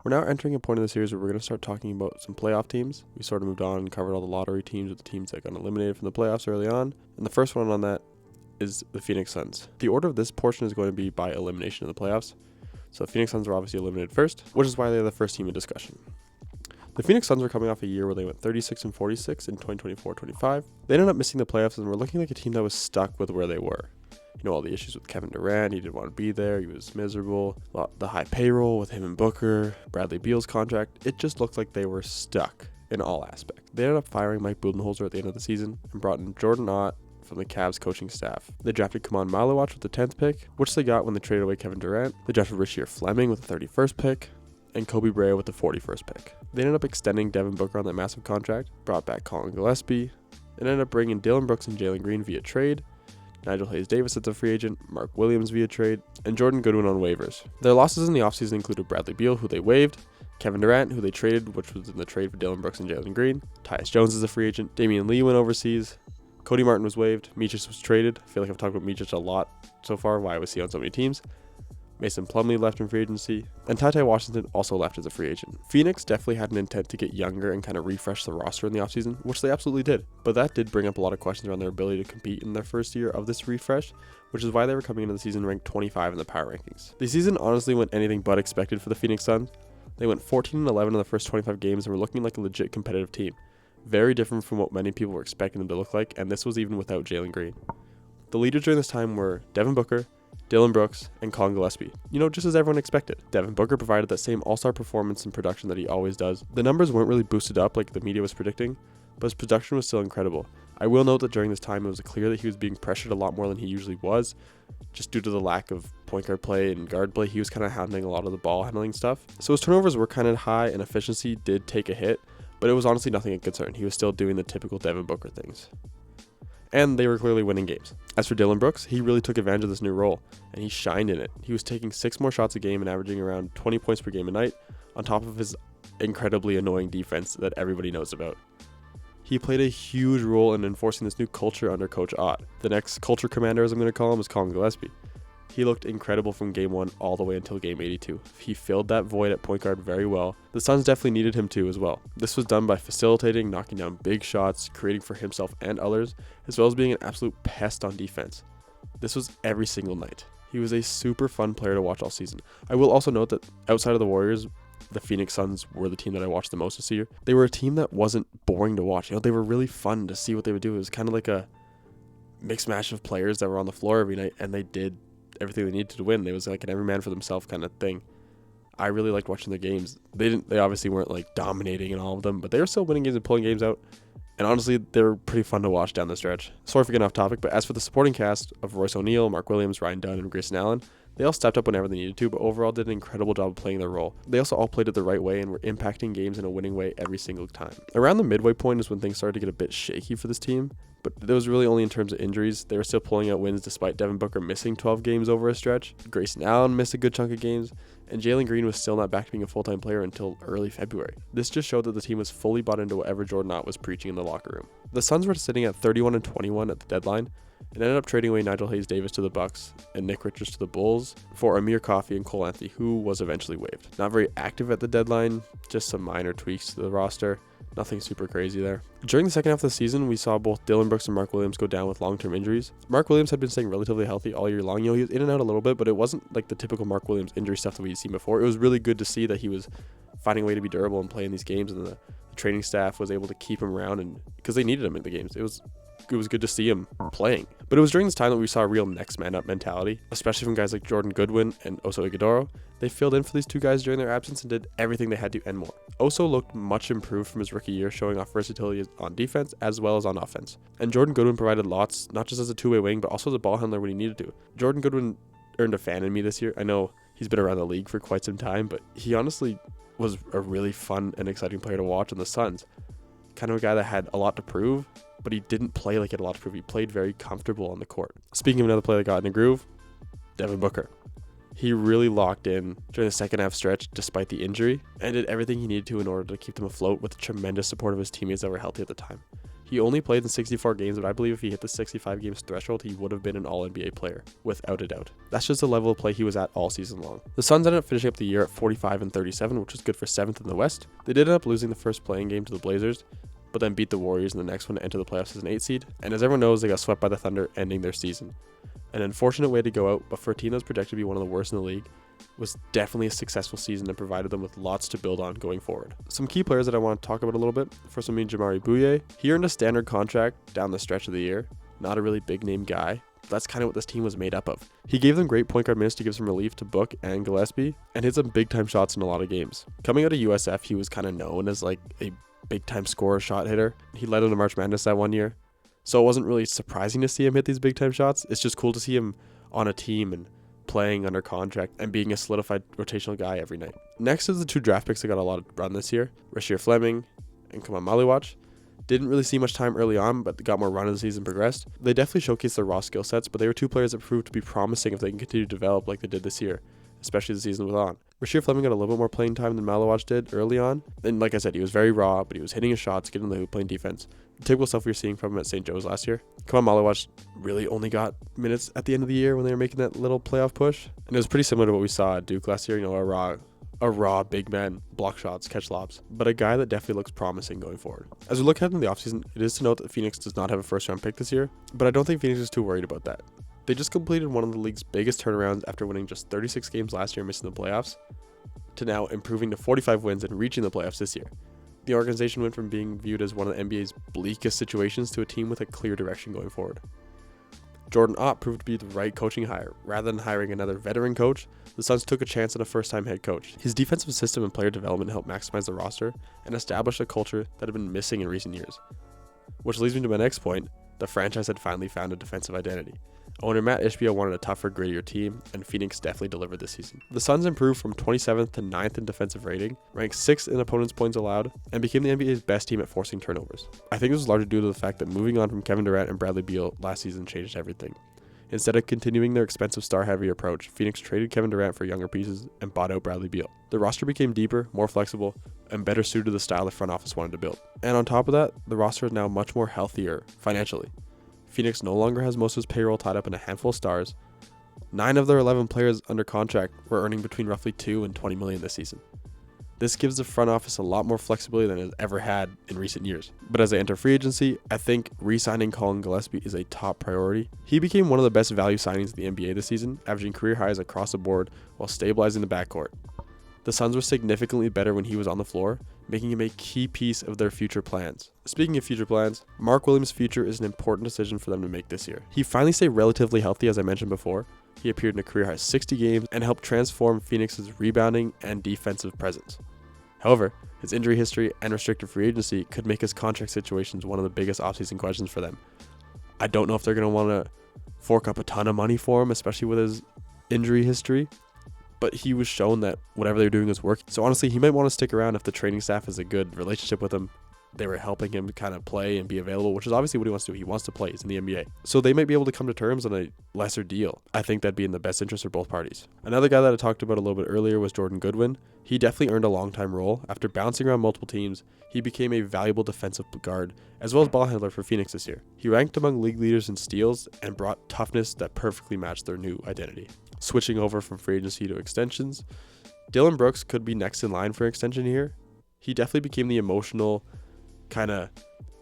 We're now entering a point in the series where we're going to start talking about some playoff teams. We sort of moved on and covered all the lottery teams with the teams that got eliminated from the playoffs early on. And the first one on that is the Phoenix Suns. The order of this portion is going to be by elimination of the playoffs. So the Phoenix Suns were obviously eliminated first, which is why they're the first team in discussion. The Phoenix Suns were coming off a year where they went 36-46 in 2024-25. They ended up missing the playoffs and were looking like a team that was stuck with where they were. You know, all the issues with Kevin Durant, he didn't want to be there, he was miserable, the high payroll with him and Booker, Bradley Beal's contract, it just looked like they were stuck in all aspects. They ended up firing Mike Budenholzer at the end of the season and brought in Jordan Ott from the Cavs coaching staff. They drafted Kaman Malewach with the 10th pick, which they got when they traded away Kevin Durant. They drafted Rasheer Fleming with the 31st pick, and Kobe Bryant with the 41st pick. They ended up extending Devin Booker on that massive contract, brought back Colin Gillespie, and ended up bringing Dillon Brooks and Jalen Green via trade, Nigel Hayes-Davis as a free agent, Mark Williams via trade, and Jordan Goodwin on waivers. Their losses in the offseason included Bradley Beal, who they waived, Kevin Durant, who they traded, which was in the trade for Dillon Brooks and Jalen Green, Tyus Jones as a free agent, Damian Lee went overseas, Cody Martin was waived, Micic was traded. I feel like I've talked about Micic a lot so far, why was he on so many teams. Mason Plumlee left in free agency, and Ty Washington also left as a free agent. Phoenix definitely had an intent to get younger and kind of refresh the roster in the offseason, which they absolutely did. But that did bring up a lot of questions around their ability to compete in their first year of this refresh, which is why they were coming into the season ranked 25 in the power rankings. The season honestly went anything but expected for the Phoenix Suns. They went 14-11 in the first 25 games and were looking like a legit competitive team. Very different from what many people were expecting them to look like, and this was even without Jalen Green. The leaders during this time were Devin Booker, Dillon Brooks, and Colin Gillespie. You know, just as everyone expected. Devin Booker provided that same all-star performance and production that he always does. The numbers weren't really boosted up like the media was predicting, but his production was still incredible. I will note that during this time it was clear that he was being pressured a lot more than he usually was, just due to the lack of point guard play and guard play. He was kind of handling a lot of the ball handling stuff. So his turnovers were kind of high and efficiency did take a hit, but it was honestly nothing of concern. He was still doing the typical Devin Booker things. And they were clearly winning games. As for Dillon Brooks, he really took advantage of this new role, and he shined in it. He was taking 6 more shots a game and averaging around 20 points per game a night, on top of his incredibly annoying defense that everybody knows about. He played a huge role in enforcing this new culture under Coach Ott. The next culture commander, as I'm going to call him, is Colin Gillespie. He looked incredible from game 1 all the way until game 82. He filled that void at point guard very well. The Suns definitely needed him too as well. This was done by facilitating, knocking down big shots, creating for himself and others, as well as being an absolute pest on defense. This was every single night. He was a super fun player to watch all season. I will also note that outside of the Warriors, the Phoenix Suns were the team that I watched the most this year. They were a team that wasn't boring to watch. You know, they were really fun to see what they would do. It was kind of like a mixed match of players that were on the floor every night, and they did everything they needed to win. It was like an every man for themselves kind of thing. I really liked watching their games. They obviously weren't like dominating in all of them, but they were still winning games and pulling games out. And honestly, they were pretty fun to watch down the stretch. Sorry for getting off topic, but as for the supporting cast of Royce O'Neal, Mark Williams, Ryan Dunn, and Grayson Allen, they all stepped up whenever they needed to, but overall did an incredible job of playing their role. They also all played it the right way and were impacting games in a winning way every single time. Around the midway point is when things started to get a bit shaky for this team, but it was really only in terms of injuries. They were still pulling out wins despite Devin Booker missing 12 games over a stretch. Grayson Allen missed a good chunk of games, and Jalen Green was still not back to being a full-time player until early February. This just showed that the team was fully bought into whatever Jordan Ott was preaching in the locker room. The Suns were sitting at 31-21 at the deadline, and ended up trading away Nigel Hayes-Davis to the Bucks and Nick Richards to the Bulls for Amir Coffey and Cole Anthony, who was eventually waived. Not very active at the deadline, just some minor tweaks to the roster. Nothing super crazy there. During the second half of the season, we saw both Dillon Brooks and Mark Williams go down with long-term injuries. Mark Williams had been staying relatively healthy all year long. You know, he was in and out a little bit, but it wasn't like the typical Mark Williams injury stuff that we'd seen before. It was really good to see that he was finding a way to be durable and play in these games, and the training staff was able to keep him around, and because they needed him in the games. It was good to see him playing. But it was during this time that we saw a real next man up mentality, especially from guys like Jordan Goodwin and Oso Ighodaro. They filled in for these two guys during their absence and did everything they had to and more. Oso looked much improved from his rookie year, showing off versatility on defense as well as on offense. And Jordan Goodwin provided lots, not just as a two-way wing, but also as a ball handler when he needed to. Jordan Goodwin earned a fan in me this year. I know he's been around the league for quite some time, but he honestly was a really fun and exciting player to watch in the Suns. Kind of a guy that had a lot to prove, but he didn't play like he had a lot to prove. He played very comfortable on the court. Speaking of another player that got in a groove, Devin Booker. He really locked in during the second half stretch despite the injury and did everything he needed to in order to keep them afloat with the tremendous support of his teammates that were healthy at the time. He only played in 64 games, but I believe if he hit the 65 games threshold, he would have been an All-NBA player, without a doubt. That's just the level of play he was at all season long. The Suns ended up finishing up the year at 45-37, which was good for 7th in the West. They did end up losing the first playing game to the Blazers, but then beat the Warriors in the next one to enter the playoffs as an 8 seed. And as everyone knows, they got swept by the Thunder, ending their season. An unfortunate way to go out, but for a team that was projected to be one of the worst in the league, was definitely a successful season and provided them with lots to build on going forward. Some key players that I want to talk about a little bit. First one being Jamaree Bouyea. He earned a standard contract down the stretch of the year. Not a really big name guy. But that's kind of what this team was made up of. He gave them great point guard minutes to give some relief to Book and Gillespie, and hit some big time shots in a lot of games. Coming out of USF, he was kind of known as like a big time scorer, shot hitter. He led them to March Madness that one year. So it wasn't really surprising to see him hit these big time shots. It's just cool to see him on a team and playing under contract and being a solidified rotational guy every night. Next is the 2 draft picks that got a lot of run this year, Rasheer Fleming and Kamau Maliwatch. Didn't really see much time early on, but got more run as the season progressed. They definitely showcased their raw skill sets, but they were 2 players that proved to be promising if they can continue to develop like they did this year, especially the season went on. Rasheer Fleming got a little bit more playing time than Maliwatch did early on, and like I said, he was very raw, but he was hitting his shots, getting the hoop, playing defense. The typical stuff we were seeing from him at St. Joe's last year. Kamau Maliwatch really only got minutes at the end of the year when they were making that little playoff push, and it was pretty similar to what we saw at Duke last year. You know, a raw big man, block shots, catch lobs, but a guy that definitely looks promising going forward. As we look ahead in the offseason, it is to note that Phoenix does not have a first round pick this year, but I don't think Phoenix is too worried about that. They just completed one of the league's biggest turnarounds after winning just 36 games last year and missing the playoffs, to now improving to 45 wins and reaching the playoffs this year. The organization went from being viewed as one of the NBA's bleakest situations to a team with a clear direction going forward. Jordan Ott proved to be the right coaching hire. Rather than hiring another veteran coach, the Suns took a chance on a first-time head coach. His defensive system and player development helped maximize the roster and establish a culture that had been missing in recent years. Which leads me to my next point. The franchise had finally found a defensive identity. Owner Matt Ishbia wanted a tougher, grittier team, and Phoenix definitely delivered this season. The Suns improved from 27th to 9th in defensive rating, ranked 6th in opponents' points allowed, and became the NBA's best team at forcing turnovers. I think this was largely due to the fact that moving on from Kevin Durant and Bradley Beal last season changed everything. Instead of continuing their expensive star-heavy approach, Phoenix traded Kevin Durant for younger pieces and bought out Bradley Beal. The roster became deeper, more flexible, and better suited to the style the front office wanted to build. And on top of that, the roster is now much more healthier financially. Phoenix no longer has most of its payroll tied up in a handful of stars. 9 of their 11 players under contract were earning between roughly $2 and $20 million this season. This gives the front office a lot more flexibility than it has ever had in recent years. But as they enter free agency, I think re-signing Colin Gillespie is a top priority. He became one of the best value signings in the NBA this season, averaging career highs across the board while stabilizing the backcourt. The Suns were significantly better when he was on the floor, making him a key piece of their future plans. Speaking of future plans, Mark Williams' future is an important decision for them to make this year. He finally stayed relatively healthy, as I mentioned before. He appeared in a career-high 60 games and helped transform Phoenix's rebounding and defensive presence. However, his injury history and restricted free agency could make his contract situations one of the biggest offseason questions for them. I don't know if they're going to want to fork up a ton of money for him, especially with his injury history. But he was shown that whatever they're doing is working. So honestly, he might want to stick around if the training staff has a good relationship with him. They were helping him kind of play and be available, which is obviously what he wants to do. He wants to play. He's in the NBA. So they might be able to come to terms on a lesser deal. I think that'd be in the best interest of both parties. Another guy that I talked about a little bit earlier was Jordan Goodwin. He definitely earned a long-time role. After bouncing around multiple teams, he became a valuable defensive guard, as well as ball handler for Phoenix this year. He ranked among league leaders in steals and brought toughness that perfectly matched their new identity. Switching over from free agency to extensions, Dillon Brooks could be next in line for an extension here. He definitely became the emotional, kind of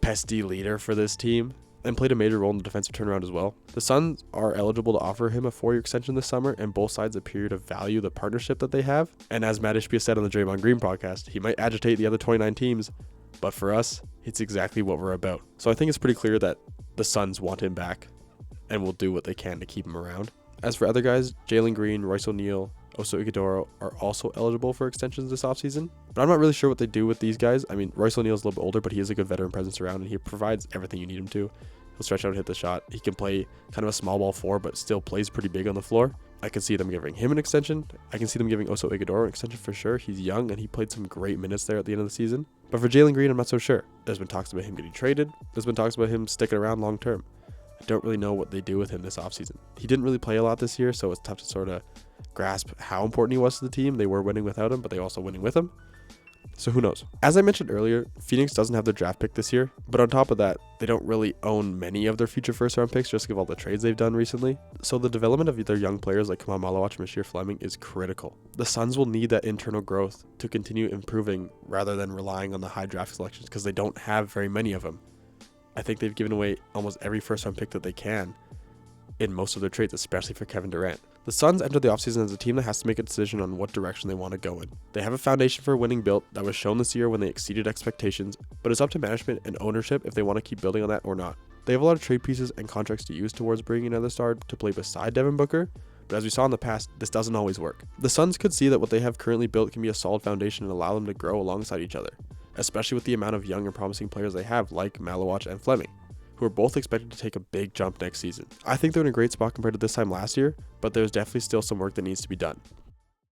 pesty leader for this team and played a major role in the defensive turnaround as well. The Suns are eligible to offer him a 4-year extension this summer, and both sides appear to value the partnership that they have. And as Matt Ishbia said on the Draymond Green podcast, he might agitate the other 29 teams, but for us, it's exactly what we're about. So I think it's pretty clear that the Suns want him back and will do what they can to keep him around. As for other guys, Jalen Green, Royce O'Neal, Oso Ighodaro are also eligible for extensions this offseason, but I'm not really sure what they do with these guys. I mean, Royce O'Neal is a little bit older, but he has a good veteran presence around, and he provides everything you need him to. He'll stretch out and hit the shot. He can play kind of a small ball 4, but still plays pretty big on the floor. I can see them giving him an extension. I can see them giving Oso Ighodaro an extension for sure. He's young, and he played some great minutes there at the end of the season. But for Jalen Green, I'm not so sure. There's been talks about him getting traded. There's been talks about him sticking around long term. I don't really know what they do with him this offseason. He didn't really play a lot this year, so it's tough to sort of grasp how important he was to the team. They were winning without him, but they were also winning with him. So who knows? As I mentioned earlier, Phoenix doesn't have their draft pick this year, but on top of that, they don't really own many of their future first round picks just because of all the trades they've done recently. So the development of their young players like Kamal Malawach and Rasheer Fleming is critical. The Suns will need that internal growth to continue improving rather than relying on the high draft selections because they don't have very many of them. I think they've given away almost every first round pick that they can in most of their trades, especially for Kevin Durant. The Suns entered the offseason as a team that has to make a decision on what direction they want to go in. They have a foundation for winning built that was shown this year when they exceeded expectations, but it's up to management and ownership if they want to keep building on that or not. They have a lot of trade pieces and contracts to use towards bringing another star to play beside Devin Booker, but as we saw in the past, this doesn't always work. The Suns could see that what they have currently built can be a solid foundation and allow them to grow alongside each other, especially with the amount of young and promising players they have like Malawach and Fleming, who are both expected to take a big jump next season. I think they're in a great spot compared to this time last year, but there's definitely still some work that needs to be done.